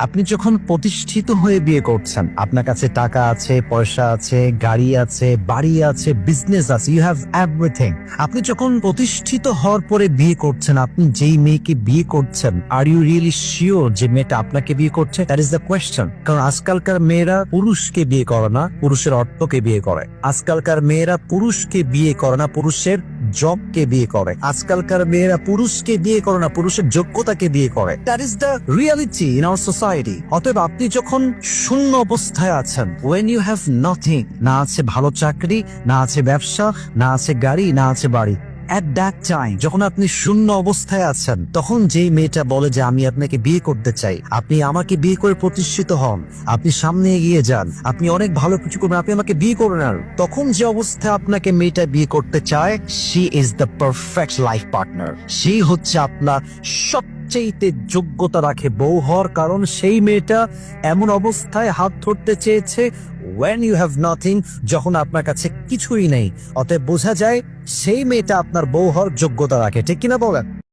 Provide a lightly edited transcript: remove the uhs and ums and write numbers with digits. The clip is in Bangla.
আপনি যখন প্রতিষ্ঠিত হয়ে বিয়ে করছেন, আপনার কাছে টাকা আছে, পয়সা আছে, গাড়ি আছে, বাড়ি আছে, বিজনেস আছে, ইউ হ্যাভ এভরিথিং। আপনি যখন প্রতিষ্ঠিত হওয়ার পরে বিয়ে করছেন, আপনি যেই মেয়েকে বিয়ে করছেন, আর ইউ রিয়েলি শিওর যে মেয়েটা আপনাকে বিয়ে করছে? That is the question. কারণ আজকালকার মেয়েরা পুরুষকে বিয়ে করে না, পুরুষের অর্থকে বিয়ে করে। আজকালকার মেয়েরা পুরুষকে বিয়ে করে না, পুরুষের জবকে বিয়ে করে। আজকালকার মেয়েরা পুরুষকে বিয়ে করে না, পুরুষের যোগ্যতাকে বিয়ে করে। That is the reality in our society. অতএব আপনি যখন শূন্য অবস্থায় আছেন, ওয়েন ইউ হ্যাভ নাথিং, না আছে ভালো চাকরি, না আছে ব্যবসা, না আছে গাড়ি, না আছে বাড়ি, at that time যখন আপনি শূন্য অবস্থায় আছেন, তখন যেই মেয়েটা বলে যে আমি আপনাকে বিয়ে করতে চাই, আপনি আমাকে বিয়ে করে প্রতিষ্ঠিত হন, আপনি সামনে এগিয়ে যান, আপনি অনেক ভালো কিছু করবেন, আপনি আমাকে বিয়ে করবেন, আর তখন যে অবস্থায় আপনাকে মেয়েটা বিয়ে করতে চায়, she is the perfect life partner। সেই হচ্ছে আপনার সবচেয়ে যোগ্যতা রাখে বউ হওয়ার, কারণ সেই মেয়েটা এমন অবস্থায় হাত ধরতে চেয়েছে when you have nothing, যখন আপনার কাছে কিছুই নেই। অতএব বোঝা যায় সেই মেয়েটা আপনার বউ হওয়ার যোগ্যতা রাখে। ঠিক কিনা বলেন?